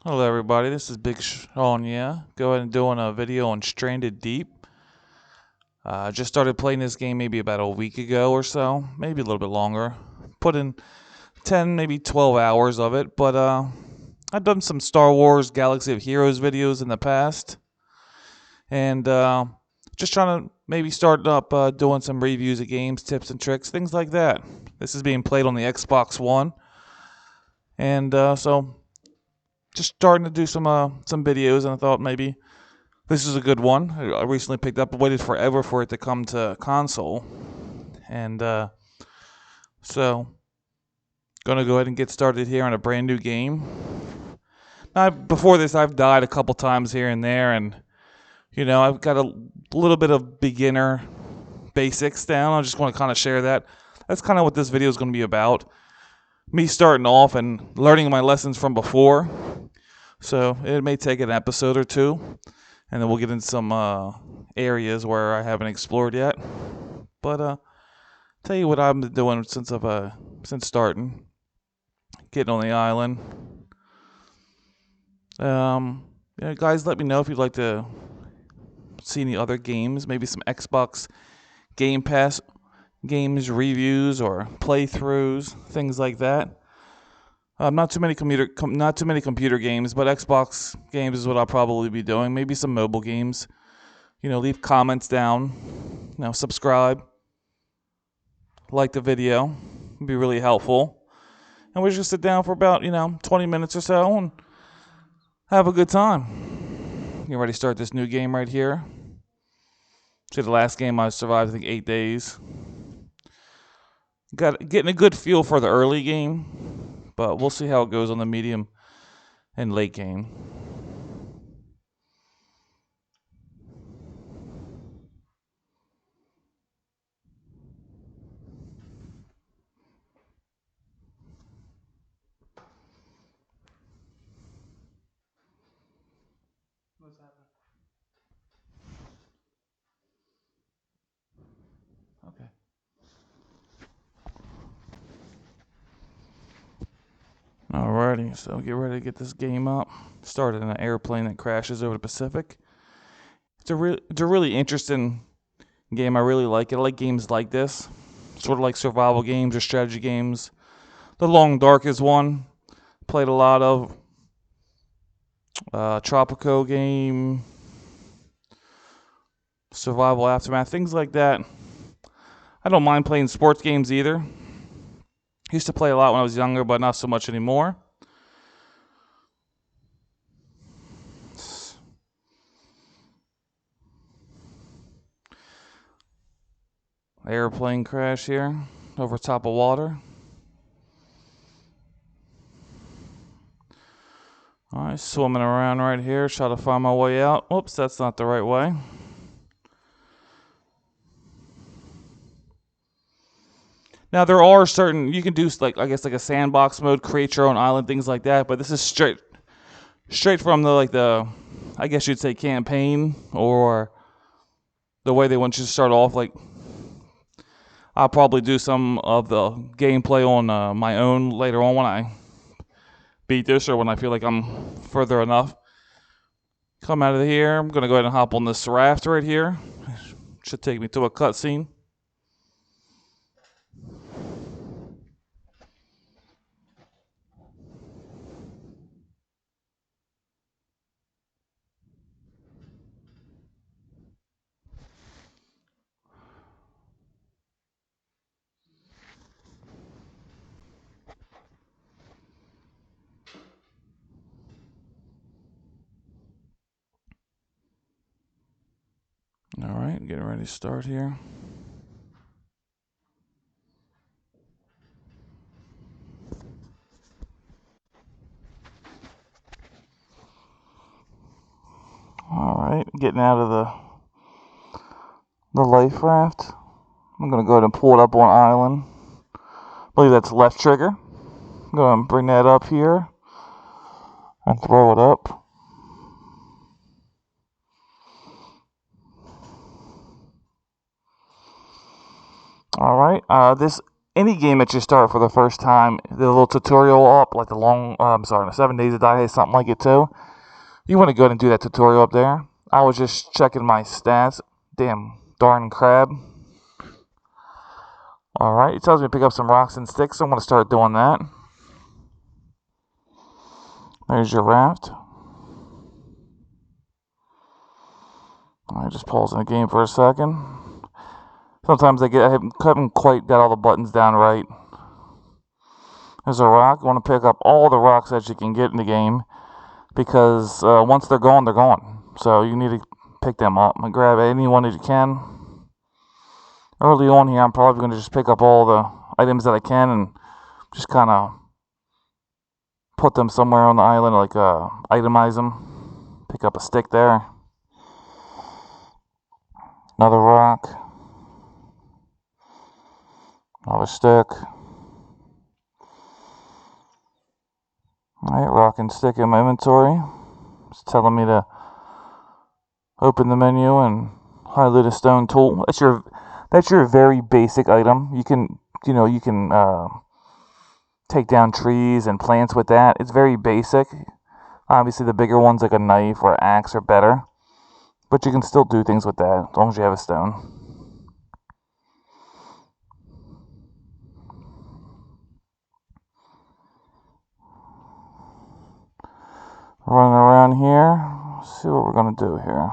Hello everybody, this is Big Sean, Go ahead and doing a video on Stranded Deep. Just started playing this game maybe about a week ago or so, maybe a little bit longer. Put in 10, maybe 12 hours of it, but I've done some Star Wars Galaxy of Heroes videos in the past. And just trying to maybe start up doing some reviews of games, tips and tricks, things like that. This is being played on the Xbox One. And so just starting to do some videos, and I thought maybe this is a good one. I recently picked up, waited forever for it to come to console, and so gonna go ahead and get started here on a brand new game. Now, before this, I've died a couple times here and there, and I've got a little bit of beginner basics down. I just want to kind of share that. That's kind of what this video is going to be about. Me starting off and learning my lessons from before. So it may take an episode or two, and then we'll get into some areas where I haven't explored yet. But tell you what I've been doing since starting, getting on the island. Guys, let me know if you'd like to see any other games, maybe some Xbox Game Pass games reviews or playthroughs, things like that. Not too many computer games, but Xbox games is what I'll probably be doing. Maybe some mobile games. Leave comments down. Subscribe. Like the video. It'd be really helpful. And we're just sit down for about 20 minutes or so and have a good time. Get ready to start this new game right here. See, the last game I survived, I think, 8 days. Getting a good feel for the early game, but we'll see how it goes on the medium and late game. What's happening? Okay. Alrighty, so get ready to get this game up. Started in an airplane that crashes over the Pacific. It's a really interesting game. I really like it. I like games like this, sort of like survival games or strategy games. The Long Dark is one. Played a lot of Tropico game, Survival Aftermath, things like that. I don't mind playing sports games either. Used to play a lot when I was younger, but not so much anymore. Airplane crash here over top of water. Alright, swimming around right here, try to find my way out. Oops, that's not the right way. Now there are certain, you can do like a sandbox mode, create your own island, things like that, but this is straight from the I guess you'd say campaign, or the way they want you to start off. Like, I'll probably do some of the gameplay on my own later on when I beat this, or when I feel like I'm further enough. Come out of here. I'm going to go ahead and hop on this raft right here. Should take me to a cutscene. Alright, getting ready to start here. Alright, getting out of the life raft. I'm going to go ahead and pull it up on island. I believe that's left trigger. I'm going to bring that up here and throw it up. Alright, this any game that you start for the first time, the little tutorial up, like the 7 Days to Die, something like it too. You want to go ahead and do that tutorial up there. I was just checking my stats. Damn, darn crab. Alright, it tells me to pick up some rocks and sticks, so I'm going to start doing that. There's your raft. I just pause in the game for a second. Sometimes I haven't quite got all the buttons down right. There's a rock. You want to pick up all the rocks that you can get in the game, because once they're gone, they're gone. So you need to pick them up and grab any one that you can. Early on here, I'm probably going to just pick up all the items that I can and just kind of put them somewhere on the island, like itemize them. Pick up a stick there. Another rock. Another stick. Alright, rock and stick in my inventory. It's telling me to open the menu and highlight a stone tool. That's your very basic item. You can take down trees and plants with that. It's very basic. Obviously, the bigger ones like a knife or axe are better, but you can still do things with that as long as you have a stone. Running around here. Let's see what we're going to do here.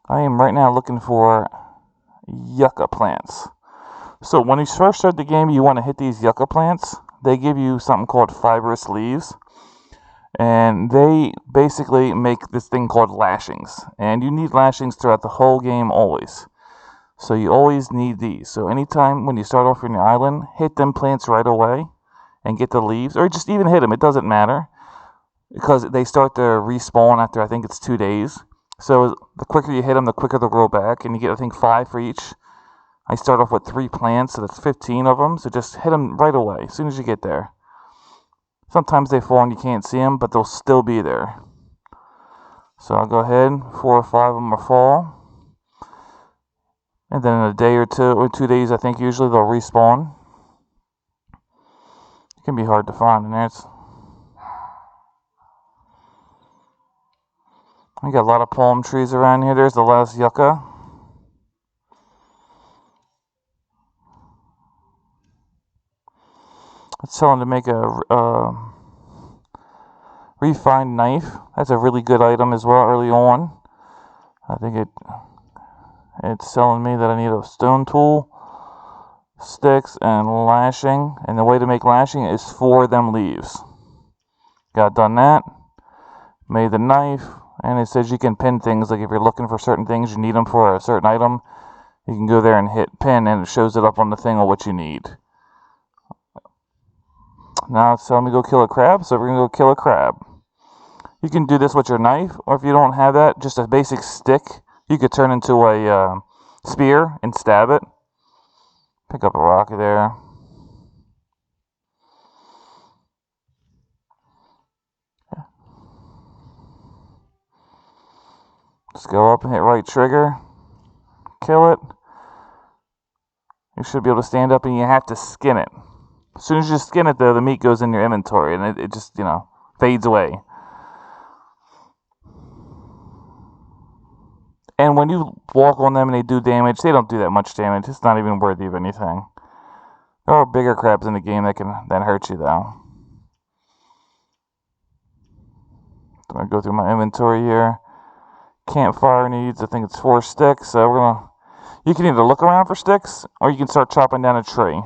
I am right now looking for yucca plants. So when you first start the game, you want to hit these yucca plants. They give you something called fibrous leaves, and they basically make this thing called lashings. And you need lashings throughout the whole game always. So you always need these. So anytime when you start off on your island, hit them plants right away and get the leaves, or just even hit them. It doesn't matter, because they start to respawn after, I think it's 2 days. So the quicker you hit them, the quicker they'll grow back. And you get, I think, 5 for each. I start off with 3 plants, so that's 15 of them. So just hit them right away as soon as you get there. Sometimes they fall and you can't see them, but they'll still be there. So I'll go ahead, 4 or 5 of them will fall. And then in a day or 2 days, I think usually they'll respawn. It can be hard to find in there. We got a lot of palm trees around here. There's the last yucca. It's telling to make a refined knife. That's a really good item as well early on. I think it's telling me that I need a stone tool, sticks, and lashing. And the way to make lashing is for them leaves. Got done that. Made the knife. And it says you can pin things, like if you're looking for certain things, you need them for a certain item, you can go there and hit pin, and it shows it up on the thing of what you need. Now it's telling me to go kill a crab, so we're going to go kill a crab. You can do this with your knife, or if you don't have that, just a basic stick, you could turn into a spear and stab it. Pick up a rock there. Just go up and hit right trigger. Kill it. You should be able to stand up, and you have to skin it. As soon as you skin it, though, the meat goes in your inventory, and it just, fades away. And when you walk on them and they do damage, they don't do that much damage. It's not even worthy of anything. There are bigger crabs in the game that hurt you, though. I'm going to go through my inventory here. Campfire needs, I think it's 4 sticks. So you can either look around for sticks, or you can start chopping down a tree.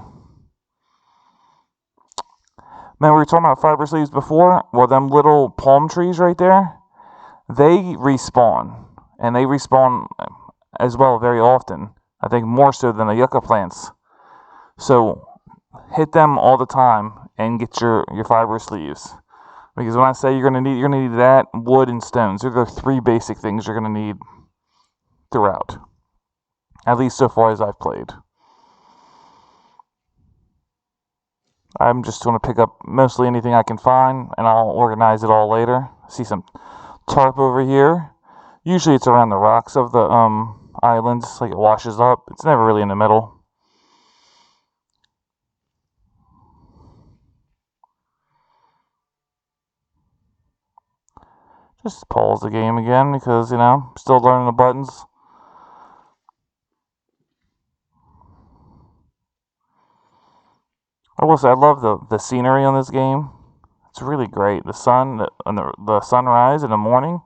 Remember we were talking about fibrous leaves before? Well, them little palm trees right there, they respawn. And they respawn as well very often. I think more so than the yucca plants. So hit them all the time and get your fibrous leaves. Because when I say you're gonna need that, wood, and stones. They're the 3 basic things you're gonna need throughout. At least so far as I've played. I'm just gonna pick up mostly anything I can find, and I'll organize it all later. See some tarp over here. Usually it's around the rocks of the islands, like it washes up. It's never really in the middle. Just pause the game again because, still learning the buttons. I will say, I love the scenery on this game. It's really great. The sun, the sunrise in the morning,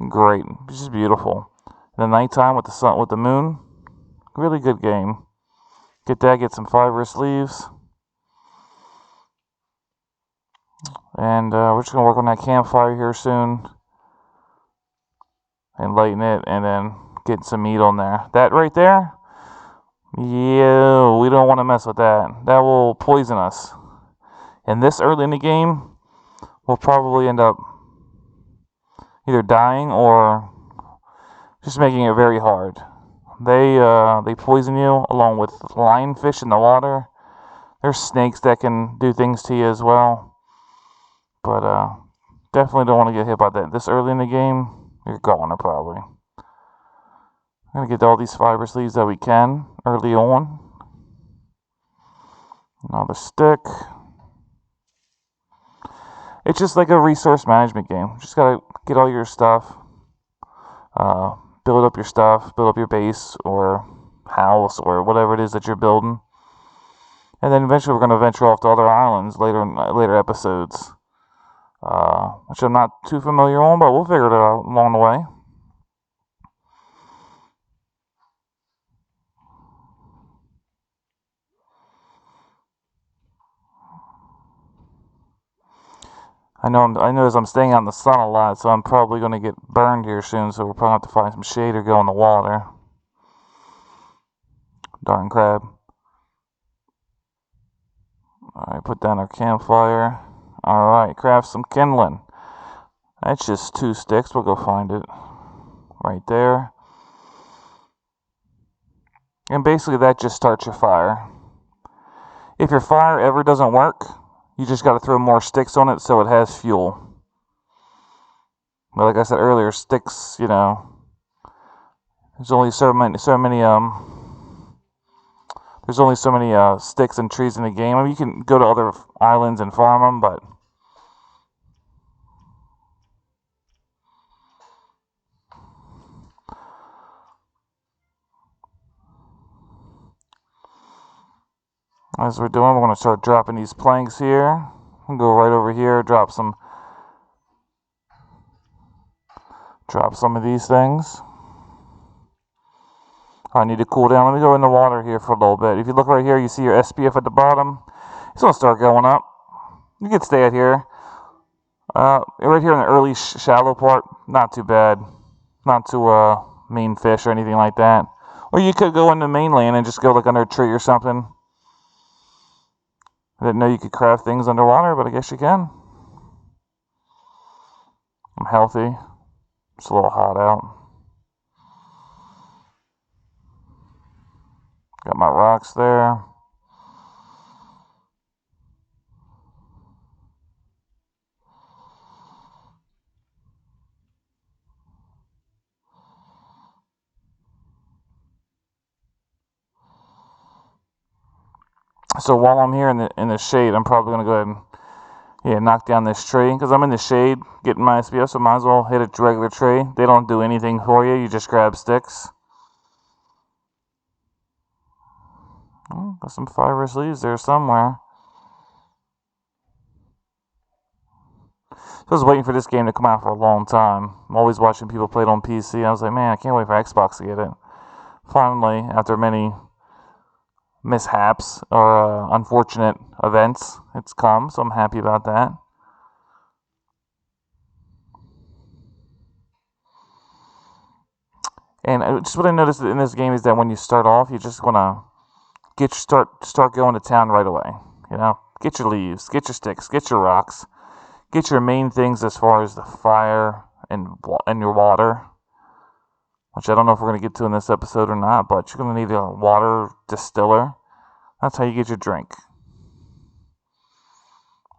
great. It's just beautiful. The nighttime with the sun, with the moon, really good game. Get some fibrous leaves. And we're just going to work on that campfire here soon. And lighten it, and then get some meat on there. That right there, yeah, we don't want to mess with that. That will poison us. And this early in the game, we'll probably end up either dying or just making it very hard. They poison you along with lionfish in the water. There's snakes that can do things to you as well. But definitely don't want to get hit by that. This early in the game, you're goner probably. I'm going to get all these fibrous leaves that we can early on. Another stick. It's just like a resource management game. Just got to get all your stuff. Build up your stuff. Build up your base or house or whatever it is that you're building. And then eventually we're going to venture off to other islands later episodes. Which I'm not too familiar on, but we'll figure it out along the way. I know as I'm staying out in the sun a lot, so I'm probably going to get burned here soon, so we'll probably have to find some shade or go in the water. Darn crab. Alright, put down our campfire. Alright, craft some kindling. That's just 2 sticks. We'll go find it. Right there. And basically that just starts your fire. If your fire ever doesn't work, you just got to throw more sticks on it so it has fuel. But like I said earlier, sticks, there's only so many sticks and trees in the game. I mean, you can go to other islands and farm them, but as we're doing, we're going to start dropping these planks here. We'll go right over here, drop some of these things. I need to cool down. Let me go in the water here for a little bit. If you look right here, you see your SPF at the bottom. It's going to start going up. You can stay out here. Right here in the early shallow part, not too bad. Not too mean fish or anything like that. Or you could go in the mainland and just go like under a tree or something. I didn't know you could craft things underwater, but I guess you can. I'm healthy. It's a little hot out. Got my rocks there. So while I'm here in the shade, I'm probably going to go ahead and knock down this tree. Because I'm in the shade getting my SPF, so might as well hit a regular tree. They don't do anything for you. You just grab sticks. Oh, got some fibrous leaves there somewhere. So I was waiting for this game to come out for a long time. I'm always watching people play it on PC. I was like, man, I can't wait for Xbox to get it. Finally, after many mishaps or unfortunate events, it's come, so I'm happy about that. And just what I noticed in this game is that when you start off, you just want to start going to town right away. Get your leaves, get your sticks, get your rocks, get your main things as far as the fire and your water, which I don't know if we're going to get to in this episode or not, but you're going to need a water distiller. That's how you get your drink.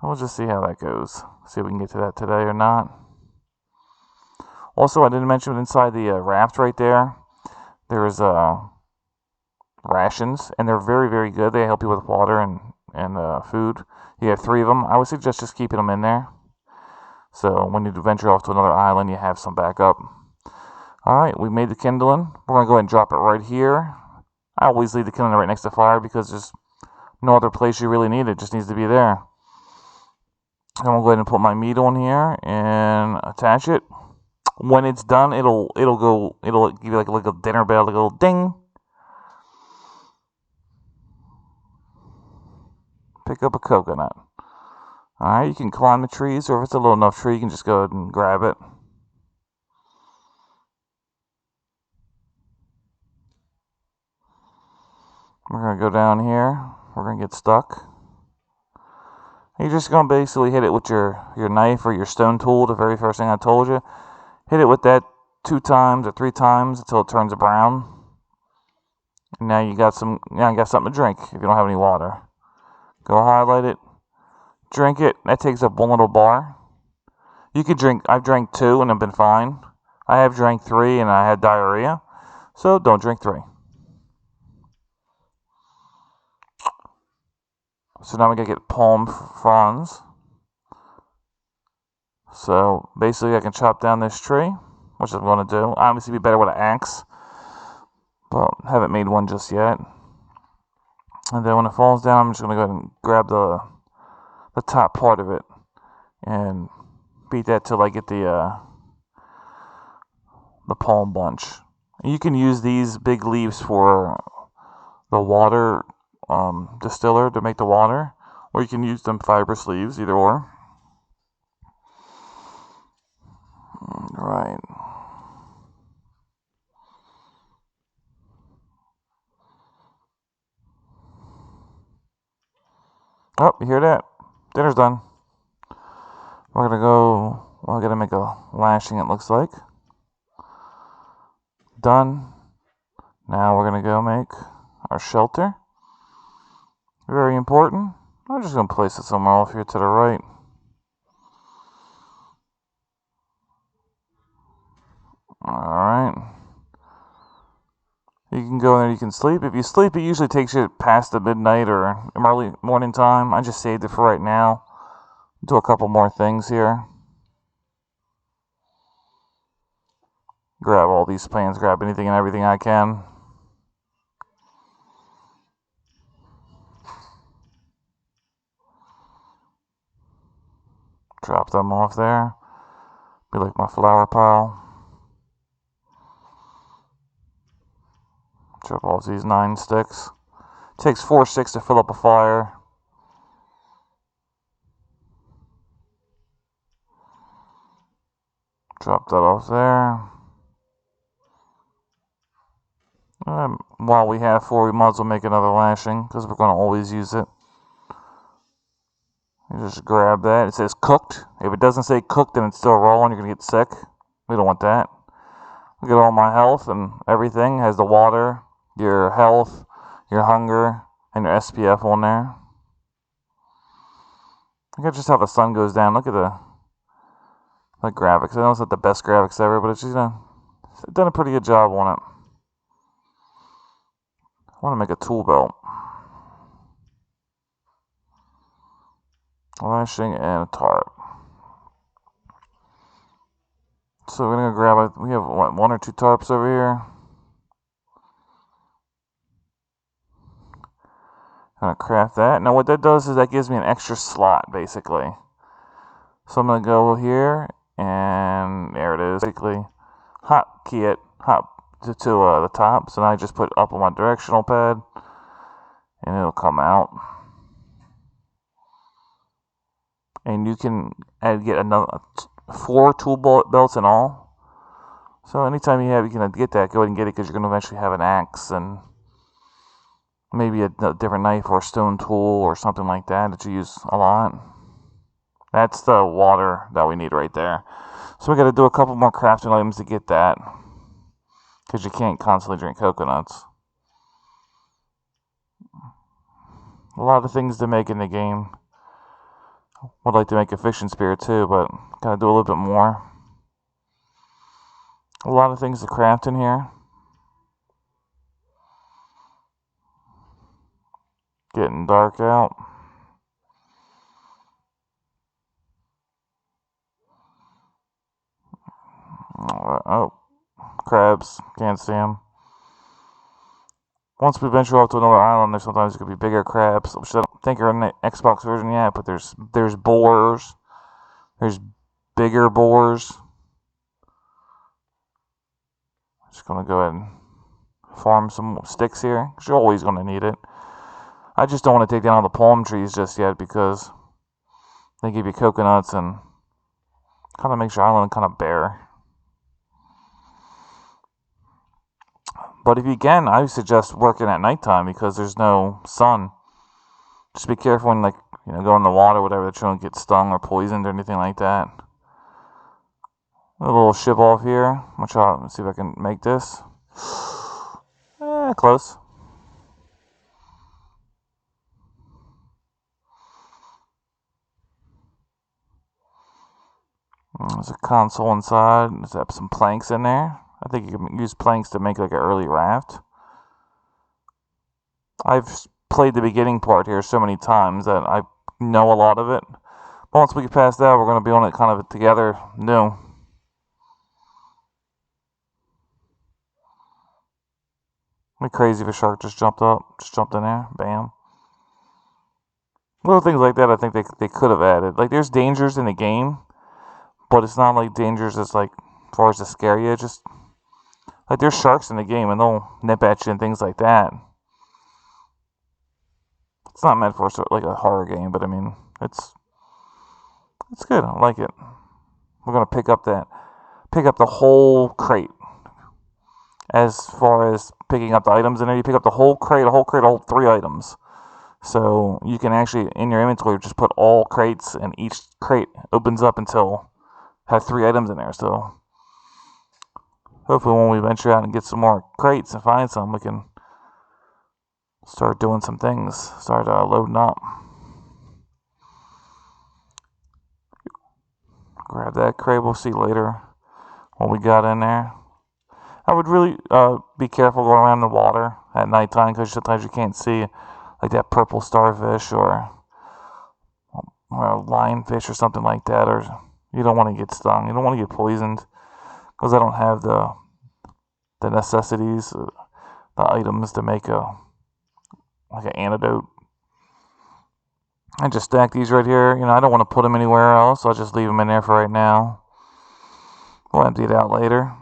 We'll just see how that goes. See if we can get to that today or not. Also, I didn't mention inside the raft right there, there's rations, and they're very, very good. They help you with water and food. You have 3 of them. I would suggest just keeping them in there. So when you venture off to another island, you have some backup. Alright, we made the kindling. We're going to go ahead and drop it right here. I always leave the kindling right next to fire because there's no other place you really need it. It just needs to be there. I'm going to go ahead and put my meat on here and attach it. When it's done, it'll give you like a dinner bell, like a little ding. Pick up a coconut. Alright, you can climb the trees, or if it's a low enough tree, you can just go ahead and grab it. We're going to go down here. We're going to get stuck. You're just going to basically hit it with your knife or your stone tool, the very first thing I told you. Hit it with that 2 times or 3 times until it turns brown. And now you got something to drink if you don't have any water. Go highlight it. Drink it. That takes up 1 little bar. You could drink, I've drank 2 and I've been fine. I have drank 3 and I had diarrhea. So don't drink 3. So now we gotta get palm fronds. So basically I can chop down this tree, which I'm gonna do. Obviously it'd be better with an axe, but haven't made one just yet. And then when it falls down, I'm just gonna go ahead and grab the top part of it and beat that till I get the palm bunch. And you can use these big leaves for the water distiller to make the water, or you can use them fibrous leaves, either or. Right. Oh, you hear that? Dinner's done. We're gonna make a lashing, it looks like. Done. Now we're gonna go make our shelter. Very important. I'm just gonna place it somewhere off here to the right. Alright. You can go in there, you can sleep. If you sleep, it usually takes you past the midnight or early morning time. I just saved it for right now. Do a couple more things here. Grab all these plants, grab anything and everything I can. Drop them off there. Be like my flower pile. Drop all these 9 sticks. Takes 4 sticks to fill up a fire. Drop that off there. While we have 4, we might as well make another lashing because we're going to always use it. You just grab that. It says cooked. If it doesn't say cooked and it's still raw and you're going to get sick, we don't want that. Look at all my health and everything. It has the water, your health, your hunger, and your SPF on there. Look at just how the sun goes down. Look at the graphics. I know it's not the best graphics ever, but it's just, it's done a pretty good job on it. I want to make a tool belt. Lashing and a tarp. So we're going to grab it. We have, 1 or 2 tarps over here. Gonna craft that. Now what that does is that gives me an extra slot, basically. So I'm gonna go here, and there it is. Basically, hot key it, hot to the top. So now I just put up on my directional pad, and it'll come out. And you can get another 4 tool belts in all. So anytime you can get that, go ahead and get it because you're gonna eventually have an axe and maybe a different knife or a stone tool or something like that you use a lot. That's the water that we need right there. So we got to do a couple more crafting items to get that, because you can't constantly drink coconuts. A lot of things to make in the game. Would like to make a fishing spear too, but gotta do a little bit more. A lot of things to craft in here. Getting dark out. Oh, crabs. Can't see them. Once we venture off to another island, there's sometimes it could be bigger crabs, which I don't think are in the Xbox version yet, but there's boars. There's bigger boars. Just going to go ahead and farm some sticks here, because you're always going to need it. I just don't want to take down all the palm trees just yet, because they give you coconuts and kind of makes your island kind of bare. But if you can, I suggest working at nighttime because there's no sun. Just be careful when, like, go in the water or whatever, that you don't get stung or poisoned or anything like that. A little ship off here. Let's see if I can make this. Close. There's a console inside. There's some planks in there. I think you can use planks to make like an early raft. I've played the beginning part here so many times that I know a lot of it. But once we get past that, we're going to be on it kind of together new. It'd be crazy if a shark just jumped in there. Bam. Little things like that I think they could have added. Like, there's dangers in the game, but it's not like dangers that's like as far as to scare you. Just like there's sharks in the game and they'll nip at you and things like that. It's not meant for like a horror game, but I mean it's good. I like it. We're gonna pick up the whole crate. As far as picking up the items in there, you pick up the whole crate, all 3 items. So you can actually, in your inventory, just put all crates, and each crate opens up until have 3 items in there. So hopefully when we venture out and get some more crates and find some, we can start doing some things, start loading up. Grab that crate, we'll see later what we got in there. I would really be careful going around the water at nighttime because sometimes you can't see like that purple starfish or a lionfish or something like that, or you don't want to get stung. You don't want to get poisoned because I don't have the necessities, the items to make an antidote. I just stack these right here. I don't want to put them anywhere else. I'll just leave them in there for right now. We'll empty it out later.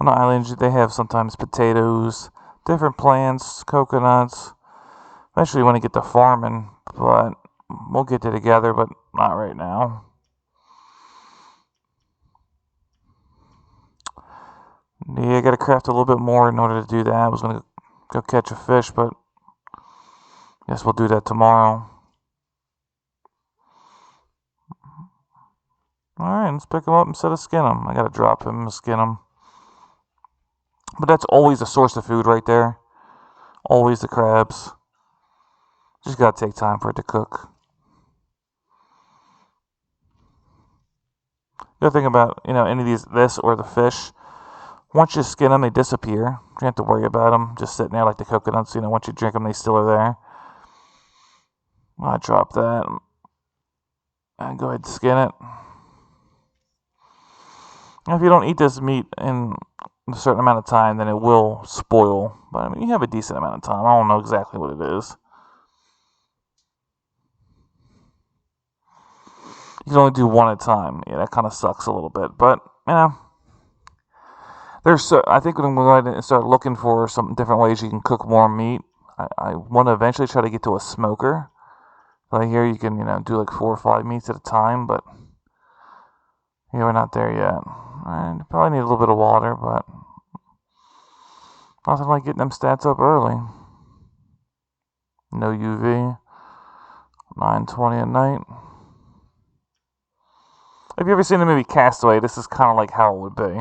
On the islands, they have sometimes potatoes, different plants, coconuts. Eventually, you want to get to farming, but we'll get it together, but not right now. Yeah, I got to craft a little bit more in order to do that. I was going to go catch a fish, but I guess we'll do that tomorrow. Alright, let's pick him up instead of skin him. I got to drop him and skin him. But that's always a source of food right there. Always the crabs. Just got to take time for it to cook. The other thing about, any of this or the fish, once you skin them, they disappear. You don't have to worry about them just sitting there like the coconuts. Once you drink them, they still are there. I drop that and go ahead and skin it. If you don't eat this meat in a certain amount of time, then it will spoil. But I mean, you have a decent amount of time. I don't know exactly what it is. You can only do one at a time. Yeah, that kind of sucks a little bit. But, I think I'm going to start looking for some different ways you can cook more meat. I want to eventually try to get to a smoker. Like here, you can, do like 4 or 5 meats at a time, but we're not there yet. I probably need a little bit of water, but nothing like getting them stats up early. No UV. 9:20 at night. Have you ever seen the movie Castaway? This is kind of like how it would be.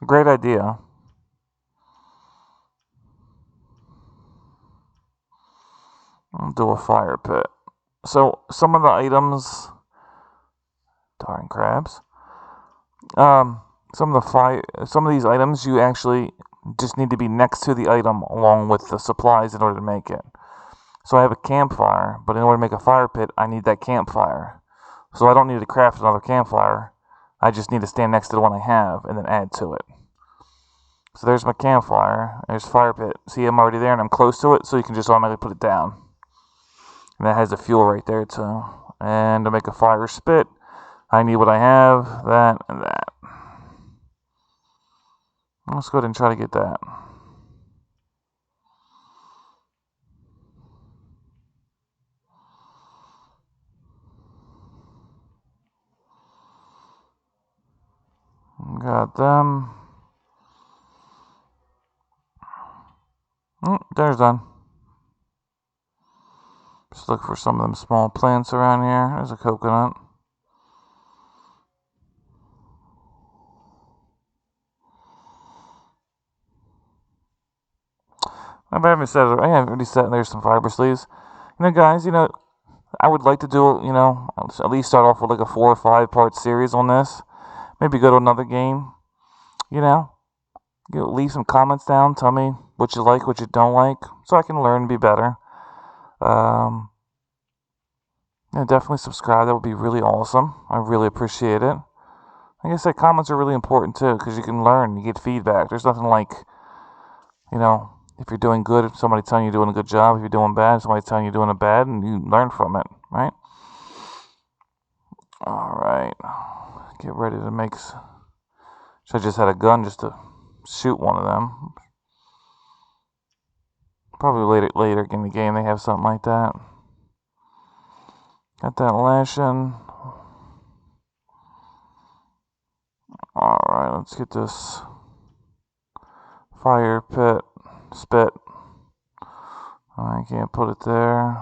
Great idea. I'll do a fire pit. So some of the items, darn crabs. Some of these items you actually just need to be next to the item along with the supplies in order to make it. So I have a campfire, but in order to make a fire pit, I need that campfire. So I don't need to craft another campfire. I just need to stand next to the one I have and then add to it. So there's my campfire. There's fire pit. See, I'm already there and I'm close to it, so you can just automatically put it down. And that has the fuel right there too. And to make a fire spit, I need what I have, that, and that. Let's go ahead and try to get that. Got them. There's done. Just look for some of them small plants around here. There's a coconut. I haven't said it. I haven't already said there's some fiber sleeves. Guys, I would like to do, at least start off with like a 4 or 5 part series on this. Maybe go to another game. Leave some comments down. Tell me what you like, what you don't like, so I can learn and be better. Definitely subscribe. That would be really awesome. I really appreciate it. Like I said, comments are really important too, because you can learn, you get feedback. There's nothing like, if you're doing good, somebody telling you you're doing a good job. If you're doing bad, somebody telling you you're doing a bad, and you learn from it, right? Alright. Get ready to make... Should I just had a gun just to shoot one of them. Probably later in the game they have something like that. Got that lashing. Alright, let's get this fire pit spit. I can't put it there.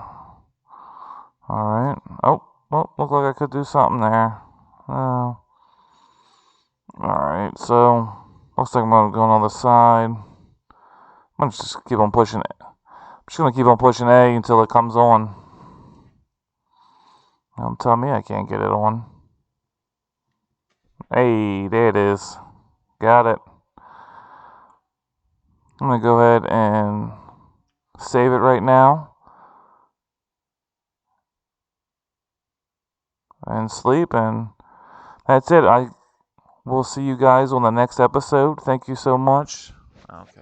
Alright. Oh, well, looked like I could do something there. Alright, so looks like I'm going to go on the side. I'm just keep on pushing it. I'm just going to keep on pushing A until it comes on. Don't tell me I can't get it on. Hey, there it is. Got it. I'm going to go ahead and save it right now. And sleep, and that's it. I will see you guys on the next episode. Thank you so much. Okay.